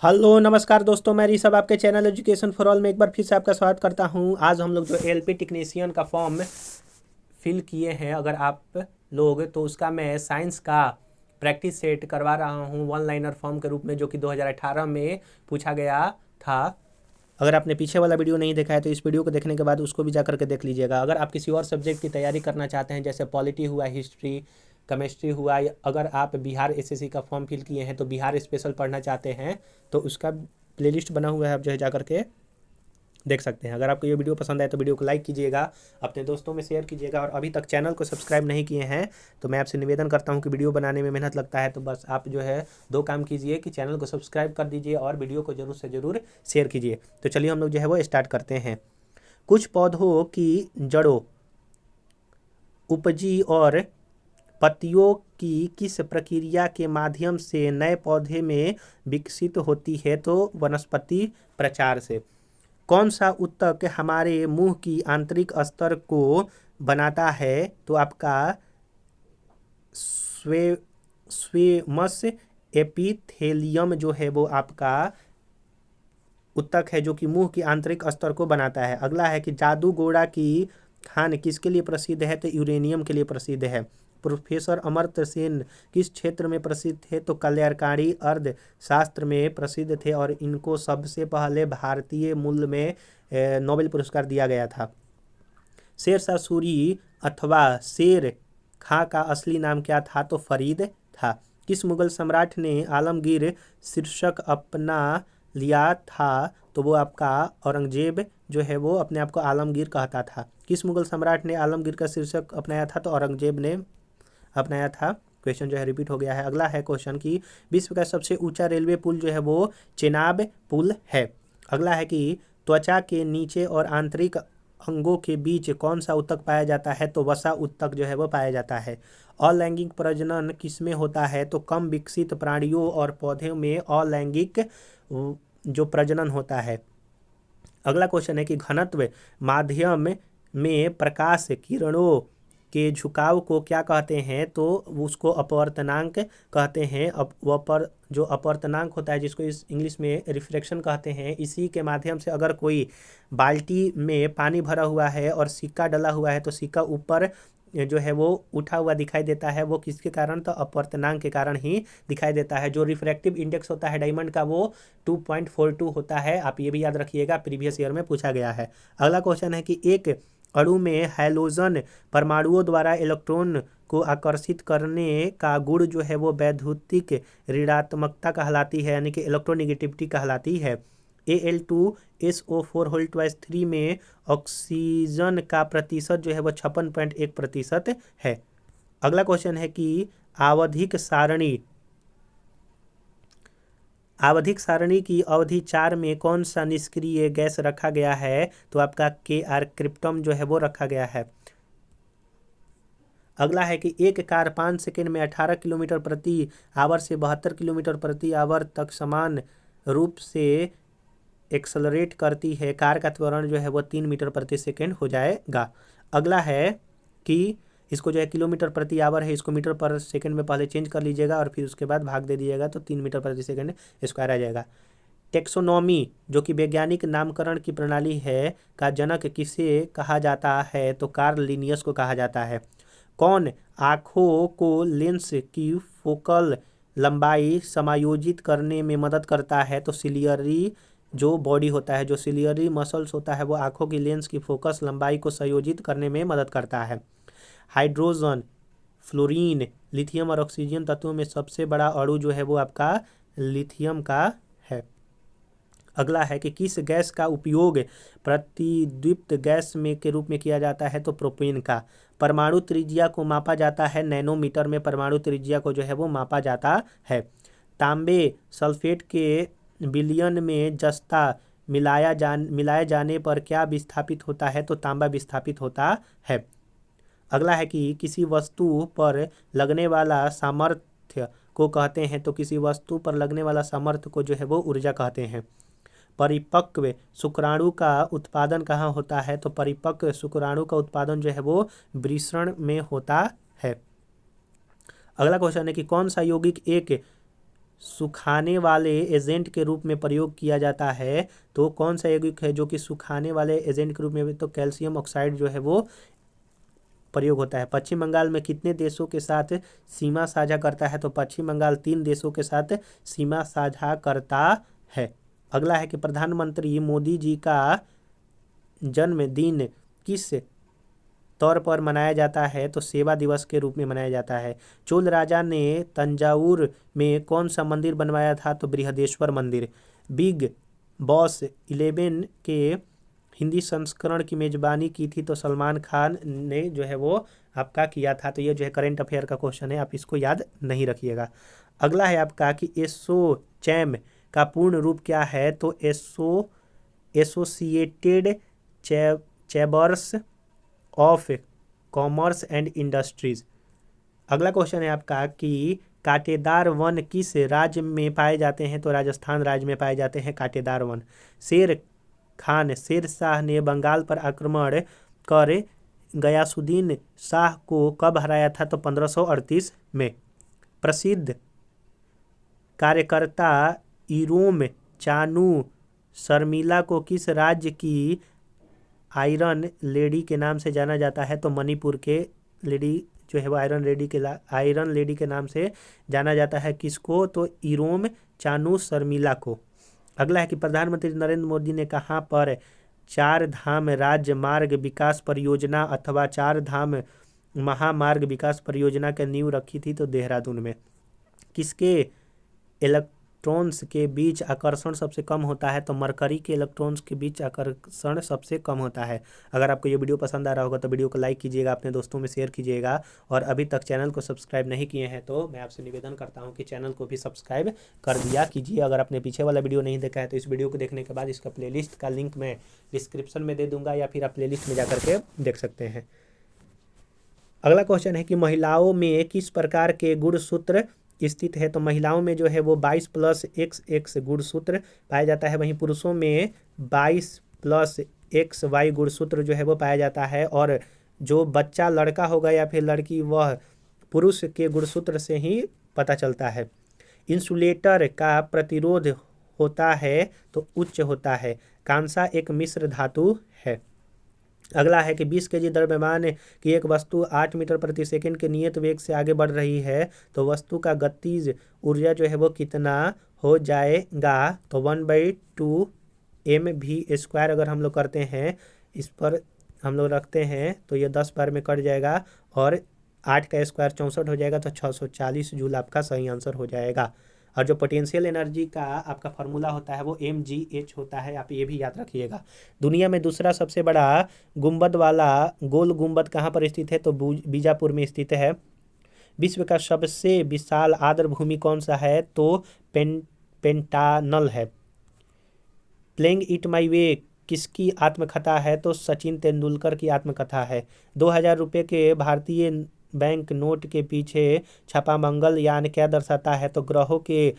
Hello नमस्कार दोस्तों, मैं ऋषभ आपके चैनल एजुकेशन फॉर ऑल में एक बार फिर से आपका स्वागत करता हूं। आज हम लोग जो एलपी टेक्नीशियन का फॉर्म फिल किए हैं, अगर आप लोग तो उसका मैं साइंस का प्रैक्टिस सेट करवा रहा हूं वन लाइनर फॉर्म के रूप में, जो कि 2018 में पूछा गया था। अगर आपने पीछे वाला वीडियो नहीं देखा है तो इस वीडियो को देखने के बाद उसको भी जा करके देख लीजिएगा। अगर आप किसी और सब्जेक्ट की तैयारी करना चाहते हैं, जैसे पॉलिटी हुआ, हिस्ट्री, केमिस्ट्री हुआ, या अगर आप बिहार एसएससी का फॉर्म फिल किए हैं तो बिहार स्पेशल पढ़ना चाहते हैं तो उसका प्लेलिस्ट बना हुआ है, आप जो है जा करके देख सकते हैं। अगर आपको ये वीडियो पसंद आए तो वीडियो को लाइक कीजिएगा, अपने दोस्तों में शेयर कीजिएगा, और अभी तक चैनल को सब्सक्राइब नहीं किए हैं तो मैं आपसे निवेदन करता हूं कि वीडियो बनाने में मेहनत लगता है, तो बस आप जो है दो काम कीजिए कि चैनल को सब्सक्राइब कर दीजिए और वीडियो को जरूर से ज़रूर शेयर कीजिए। तो चलिए हम लोग जो है वो स्टार्ट करते हैं। कुछ पौधों की जड़ों, उपजी और पत्तियों की किस प्रक्रिया के माध्यम से नए पौधे में विकसित होती है? तो वनस्पति प्रचार से। कौन सा ऊतक हमारे मुंह की आंतरिक स्तर को बनाता है? तो आपका स्वे स्वेमस एपिथेलियम जो है वो आपका ऊतक है, जो कि मुंह की आंतरिक स्तर को बनाता है। अगला है कि जादू गोड़ा की खान किसके लिए प्रसिद्ध है? तो यूरेनियम के लिए प्रसिद्ध है। प्रोफेसर अमर्त्य सेन किस क्षेत्र में प्रसिद्ध थे? तो कल्याणकारी अर्थशास्त्र में प्रसिद्ध थे, और इनको सबसे पहले भारतीय मूल में नोबेल पुरस्कार दिया गया था। शेरशाह सूरी अथवा शेर खां का असली नाम क्या था? तो फरीद था। किस मुगल सम्राट ने आलमगीर शीर्षक अपना लिया था? तो वो आपका औरंगजेब जो है वो अपने आप को आलमगीर कहता था। किस मुगल सम्राट ने आलमगीर का शीर्षक अपनाया था? तो औरंगजेब ने अपनाया था। क्वेश्चन जो है रिपीट हो गया है। अगला है क्वेश्चन कि विश्व का सबसे ऊंचा रेलवे पुल जो है वो चेनाब पुल है। अगला है कि त्वचा के नीचे और आंतरिक अंगों के बीच कौन सा ऊतक पाया जाता है? तो वसा ऊतक जो है वो पाया जाता है। अलैंगिक प्रजनन किसमें होता है? तो कम विकसित प्राणियों और पौधों में अलैंगिक जो प्रजनन होता है। अगला क्वेश्चन है कि घनत्व माध्यम में प्रकाश किरणों के झुकाव को क्या कहते हैं? तो उसको अपवर्तनांक कहते हैं। जो अपवर्तनांक होता है, जिसको इस इंग्लिश में रिफ्रैक्शन कहते हैं, इसी के माध्यम से अगर कोई बाल्टी में पानी भरा हुआ है और सिक्का डला हुआ है तो सिक्का ऊपर जो है वो उठा हुआ दिखाई देता है। वो किसके कारण? तो अपवर्तनांक के कारण ही दिखाई देता है। जो रिफ्रैक्टिव इंडेक्स होता है डायमंड का वो 2.42 होता है। आप ये भी याद रखिएगा, प्रीवियस ईयर में पूछा गया है। अगला क्वेश्चन है कि एक अणु में हैलोजन परमाणुओं द्वारा इलेक्ट्रॉन को आकर्षित करने का गुण जो है वो वैद्युतिक ऋणात्मकता कहलाती है, यानी कि इलेक्ट्रोनिगेटिविटी कहलाती है। Al2SO4 में ऑक्सीजन का प्रतिशत जो है वो 56.1% है। अगला क्वेश्चन है कि आवधिक सारणी आवधिक सारणी की अवधि 4 में कौन सा निष्क्रिय गैस रखा गया है? तो आपका Kr क्रिप्टम जो है वो रखा गया है। अगला है कि एक कार 5 सेकंड में 18 किलोमीटर प्रति आवर से 72 किलोमीटर प्रति आवर तक समान रूप से एक्सलरेट करती है। कार का त्वरण जो है वो 3 मीटर प्रति सेकंड हो जाएगा। अगला है कि इसको जो है किलोमीटर प्रति आवर है, इसको मीटर पर सेकंड में पहले चेंज कर लीजिएगा और फिर उसके बाद भाग दे दीजिएगा, तो 3 मीटर प्रति सेकंड स्क्वायर आ जाएगा। टेक्सोनॉमी जो कि वैज्ञानिक नामकरण की प्रणाली है का जनक किसे कहा जाता है? तो कार्ल लिनियस को कहा जाता है। कौन आँखों को लेंस की फोकल लंबाई समायोजित करने में मदद करता है? तो सिलियरी जो बॉडी होता है, जो सिलियरी मसल्स होता है, वो आँखों की लेंस की फोकस लंबाई को संयोजित करने में मदद करता है। हाइड्रोजन, फ्लोरीन, लिथियम और ऑक्सीजन तत्वों में सबसे बड़ा अणु जो है वो आपका लिथियम का है। अगला है कि किस गैस का उपयोग प्रतिदीप्त गैस में के रूप में किया जाता है? तो प्रोपेन का। परमाणु त्रिज्या को मापा जाता है नैनोमीटर में। परमाणु त्रिज्या को जो है वो मापा जाता है। तांबे सल्फेट के विलयन में जस्ता मिलाया जाने पर क्या विस्थापित होता है? तो तांबा विस्थापित होता है। अगला है कि किसी वस्तु पर लगने वाला सामर्थ्य को कहते हैं? तो किसी वस्तु पर लगने वाला सामर्थ्य को जो है वो ऊर्जा कहते हैं। परिपक्व शुक्राणु का उत्पादन कहाँ होता है? तो परिपक्व शुक्राणु का उत्पादन जो है वो वृषण में होता है। अगला क्वेश्चन है कि कौन सा यौगिक एक सुखाने वाले एजेंट के रूप में प्रयोग किया जाता है तो कौन सा यौगिक है जो कि सुखाने वाले एजेंट के रूप में, तो कैल्शियम ऑक्साइड जो है वो प्रयोग होता है। पश्चिम बंगाल में कितने देशों के साथ सीमा साझा करता है, तो पश्चिम बंगाल 3 देशों के साथ सीमा साझा करता है। अगला है कि प्रधानमंत्री मोदी जी का जन्मदिन किस तौर पर मनाया जाता है, तो सेवा दिवस के रूप में मनाया जाता है। चोल राजा ने तंजावुर में कौन सा मंदिर बनवाया था, तो बृहदेश्वर मंदिर। बिग बॉस 11 के हिंदी संस्करण की मेजबानी की थी, तो सलमान खान ने जो है वो आपका किया था। तो ये जो है करेंट अफेयर का क्वेश्चन है, आप इसको याद नहीं रखिएगा। अगला है आपका कि एसोचैम का पूर्ण रूप क्या है, तो associated chambers of commerce and industries. अगला क्वेश्चन है आपका कि कांटेदार वन किस राज्य में पाए जाते हैं, तो राजस्थान राज्य में पाए जाते हैं कांटेदार वन। शेर खान शेर शाह ने बंगाल पर आक्रमण कर गयासुद्दीन शाह को कब हराया था, तो 1538 में। प्रसिद्ध कार्यकर्ता इरोम चानू शर्मिला को किस राज्य की आयरन लेडी के नाम से जाना जाता है, तो मणिपुर के लेडी जो है वो आयरन लेडी के नाम से जाना जाता है। किसको, तो इरोम चानू शर्मिला को। अगला है कि प्रधानमंत्री नरेंद्र मोदी ने कहाँ पर 4 धाम राज्य मार्ग विकास परियोजना अथवा 4 धाम महामार्ग विकास परियोजना की नींव रखी थी, तो देहरादून में। किसके इलेक्ट्रॉन्स के बीच आकर्षण सबसे कम होता है, तो मरकरी के इलेक्ट्रॉन्स के बीच आकर्षण सबसे कम होता है। अगर आपको ये वीडियो पसंद आ रहा होगा तो वीडियो को लाइक कीजिएगा, अपने दोस्तों में शेयर कीजिएगा, और अभी तक चैनल को सब्सक्राइब नहीं किए हैं तो मैं आपसे निवेदन करता हूं कि चैनल को भी सब्सक्राइब कर दिया कीजिए। अगर आपने पीछे वाला वीडियो नहीं देखा है तो इस वीडियो को देखने के बाद इसका प्लेलिस्ट का लिंक मैं डिस्क्रिप्शन में दे दूंगा, या फिर आप प्लेलिस्ट में जा करके देख सकते हैं। अगला क्वेश्चन है कि महिलाओं में किस प्रकार के गुणसूत्र स्थित है, तो महिलाओं में जो है वो 22+XX गुणसूत्र पाया जाता है, वहीं पुरुषों में 22+XY गुणसूत्र जो है वो पाया जाता है। और जो बच्चा लड़का होगा या फिर लड़की, वह पुरुष के गुणसूत्र से ही पता चलता है। इंसुलेटर का प्रतिरोध होता है तो उच्च होता है। कांसा एक मिश्र धातु है। अगला है कि 20 kg द्रव्यमान की एक वस्तु 8 मीटर प्रति सेकंड के नियत वेग से आगे बढ़ रही है, तो वस्तु का गतिज ऊर्जा जो है वो कितना हो जाएगा, तो 1/2 mv²। अगर हम लोग करते हैं, इस पर हम लोग रखते हैं तो ये 10 बार में कट जाएगा, और 8 का स्क्वायर 64 हो जाएगा, तो 640 जूल आपका सही आंसर हो जाएगा। और जो पोटेंशियल एनर्जी का आपका फार्मूला होता है वो mgh होता है, आप ये भी याद रखिएगा। दुनिया में दूसरा सबसे बड़ा गुंबद वाला गोल गुंबद कहाँ पर स्थित है, तो बीजापुर में स्थित है। विश्व का सबसे विशाल आर्द्र भूमि कौन सा है, तो पेंटानल है। प्लेइंग इट माई वे किसकी आत्मकथा है, तो सचिन तेंदुलकर की आत्मकथा है। 2000 रुपये के भारतीय बैंक नोट के पीछे छपा मंगलयान क्या दर्शाता है, तो ग्रहों के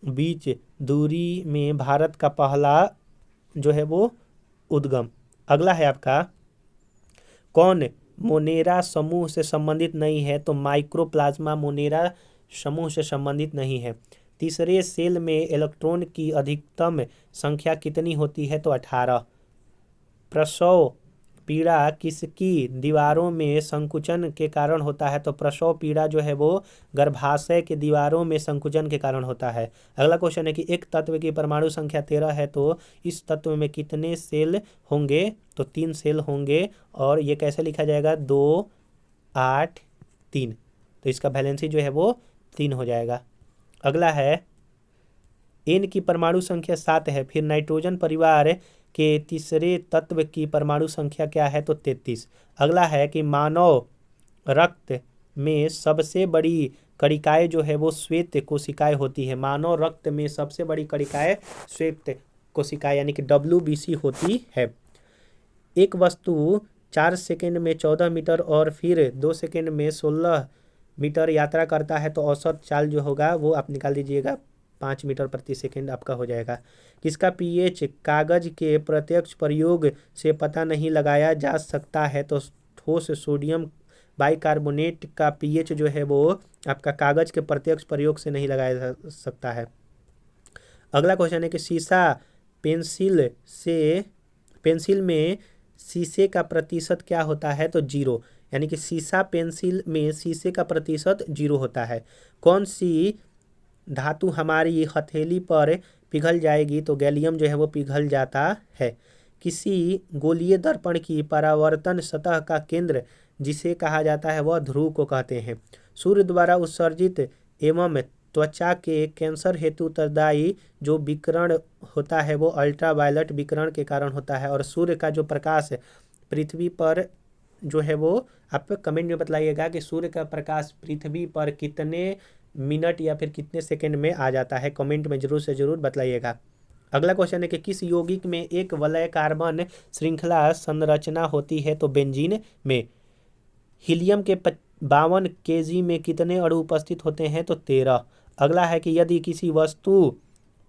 बीच दूरी में भारत का पहला जो है वो उद्गम। अगला है आपका, कौन मोनेरा समूह से संबंधित नहीं है, तो माइक्रोप्लाज्मा मोनेरा समूह से संबंधित नहीं है। तीसरे सेल में इलेक्ट्रॉन की अधिकतम संख्या कितनी होती है, तो 18। प्रसव पीड़ा किसकी दीवारों में संकुचन के कारण होता है, तो प्रसव पीड़ा जो है वो गर्भाशय के दीवारों में संकुचन के कारण होता है। अगला क्वेश्चन है कि एक तत्व की परमाणु संख्या 13 है, तो इस तत्व में कितने सेल होंगे, तो 3 सेल होंगे। और ये कैसे लिखा जाएगा, 2 8 3, तो इसका वैलेंसी जो है वो 3 हो जाएगा। अगला है N की परमाणु संख्या 7 है, फिर नाइट्रोजन परिवार के तीसरे तत्व की परमाणु संख्या क्या है, तो 33। अगला है कि मानव रक्त में सबसे बड़ी कणिकाएं जो है वो श्वेत कोशिकाएं होती है। मानव रक्त में सबसे बड़ी कणिकाएं श्वेत कोशिकाएं यानी कि WBC होती है। एक वस्तु 4 सेकंड में 14 मीटर और फिर 2 सेकंड में 16 मीटर यात्रा करता है, तो औसत चाल जो होगा वो आप निकाल दीजिएगा, 5 मीटर प्रति सेकंड आपका हो जाएगा। किसका pH कागज के प्रत्यक्ष प्रयोग से पता नहीं लगाया जा सकता है, तो ठोस सोडियम बाइकार्बोनेट का पीएच जो है वो आपका कागज के प्रत्यक्ष प्रयोग से नहीं लगाया जा सकता है। अगला क्वेश्चन है कि पेंसिल में शीशे का प्रतिशत क्या होता है? तो 0, यानी कि शीशा पेंसिल में शीशे का प्रतिशत 0 होता है। कौन सी धातु हमारी हथेली पर पिघल जाएगी? तो गैलियम जो है वो पिघल जाता है। किसी गोलीय दर्पण की परावर्तन सतह का केंद्र जिसे कहा जाता है वह ध्रुव को कहते हैं। सूर्य द्वारा उत्सर्जित एवं त्वचा के कैंसर हेतु उत्तरदायी जो विकिरण होता है वो अल्ट्रावायलेट विकिरण के कारण होता है। और सूर्य का जो प्रकाश पृथ्वी पर जो है वो आप कमेंट में बतलाइएगा कि सूर्य का प्रकाश पृथ्वी पर कितने मिनट या फिर कितने सेकंड में आ जाता है। कमेंट में जरूर से जरूर बतलाइएगा। अगला क्वेश्चन है कि किस यौगिक में एक वलय कार्बन श्रृंखला संरचना होती है? तो बेंजीन में। हीलियम के 52 kg में कितने अणु उपस्थित होते हैं? तो 13। अगला है कि यदि किसी वस्तु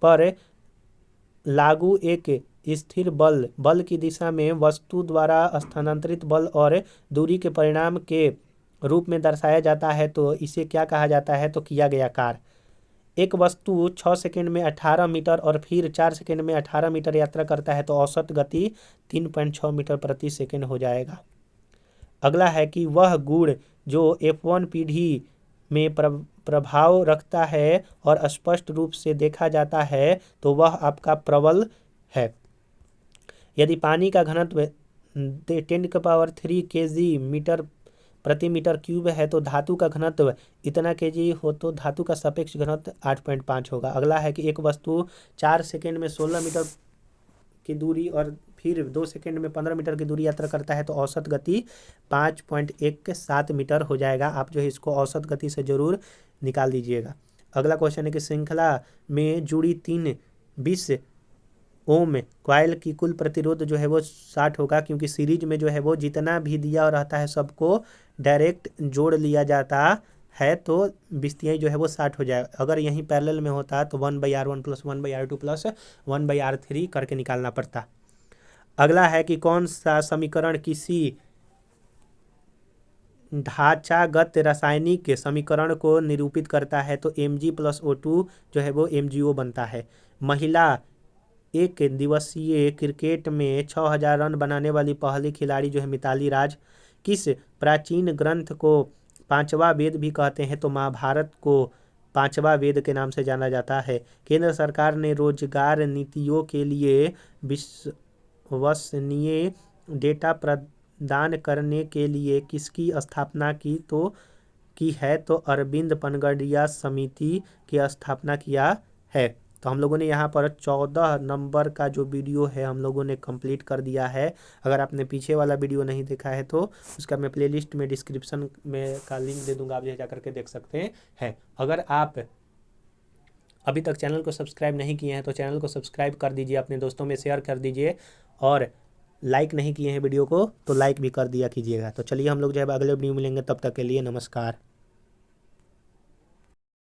पर लागू एक स्थिर बल की दिशा में वस्तु द्वारा स्थानांतरित बल और दूरी के परिणाम के रूप में दर्शाया जाता है तो इसे क्या कहा जाता है? तो किया गया कार्य। एक वस्तु 6 सेकंड में 18 मीटर और फिर 4 सेकंड में 18 मीटर यात्रा करता है तो औसत गति 3.6 मीटर प्रति सेकंड हो जाएगा। अगला है कि वह गुण जो F1 पीढ़ी में प्रभाव रखता है और स्पष्ट रूप से देखा जाता है तो वह आपका प्रबल है। यदि पानी का घनत्व 10³ kg मीटर प्रति मीटर क्यूब है तो धातु का घनत्व इतना kg हो तो धातु का सापेक्ष घनत्व 8.5 होगा। अगला है कि एक वस्तु 4 सेकंड में 16 मीटर की दूरी और फिर 2 सेकंड में 15 मीटर की दूरी यात्रा करता है तो औसत गति 5.17 मीटर हो जाएगा। आप जो है इसको औसत गति से जरूर निकाल दीजिएगा। अगला क्वेश्चन है कि श्रृंखला में जुड़ी 3 20 ओम कॉइल की कुल प्रतिरोध जो है वो 60 होगा, क्योंकि सीरीज में जो है वो जितना भी दिया रहता है सबको डायरेक्ट जोड़ लिया जाता है तो बिस्तियाँ जो है वो 60 हो जाए। अगर यहीं पैरेलल में होता तो 1/r1 + 1/r2 + 1/r3 करके निकालना पड़ता। अगला है कि कौन सा समीकरण किसी ढांचागत रासायनिक समीकरण को निरूपित करता है? तो Mg + O2 जो है वो MgO बनता है। महिला एक दिवसीय क्रिकेट में 6000 रन बनाने वाली पहली खिलाड़ी जो है मिताली राज। किस प्राचीन ग्रंथ को 5वां वेद भी कहते हैं? तो महाभारत को 5वां वेद के नाम से जाना जाता है। केंद्र सरकार ने रोजगार नीतियों के लिए विश्वसनीय डेटा प्रदान करने के लिए किसकी स्थापना की है? तो अरविंद पनगड़िया समिति की स्थापना किया है। तो हम लोगों ने यहाँ पर 14 नंबर का जो वीडियो है हम लोगों ने कंप्लीट कर दिया है। अगर आपने पीछे वाला वीडियो नहीं देखा है तो उसका मैं प्लेलिस्ट में डिस्क्रिप्शन में का लिंक दे दूंगा, आप जा करके देख सकते हैं। अगर आप अभी तक चैनल को सब्सक्राइब नहीं किए हैं तो चैनल को सब्सक्राइब कर दीजिए, अपने दोस्तों में शेयर कर दीजिए और लाइक नहीं किए हैं वीडियो को तो लाइक भी कर दिया कीजिएगा। तो चलिए हम लोग जो है अगले वीडियो मिलेंगे, तब तक के लिए नमस्कार।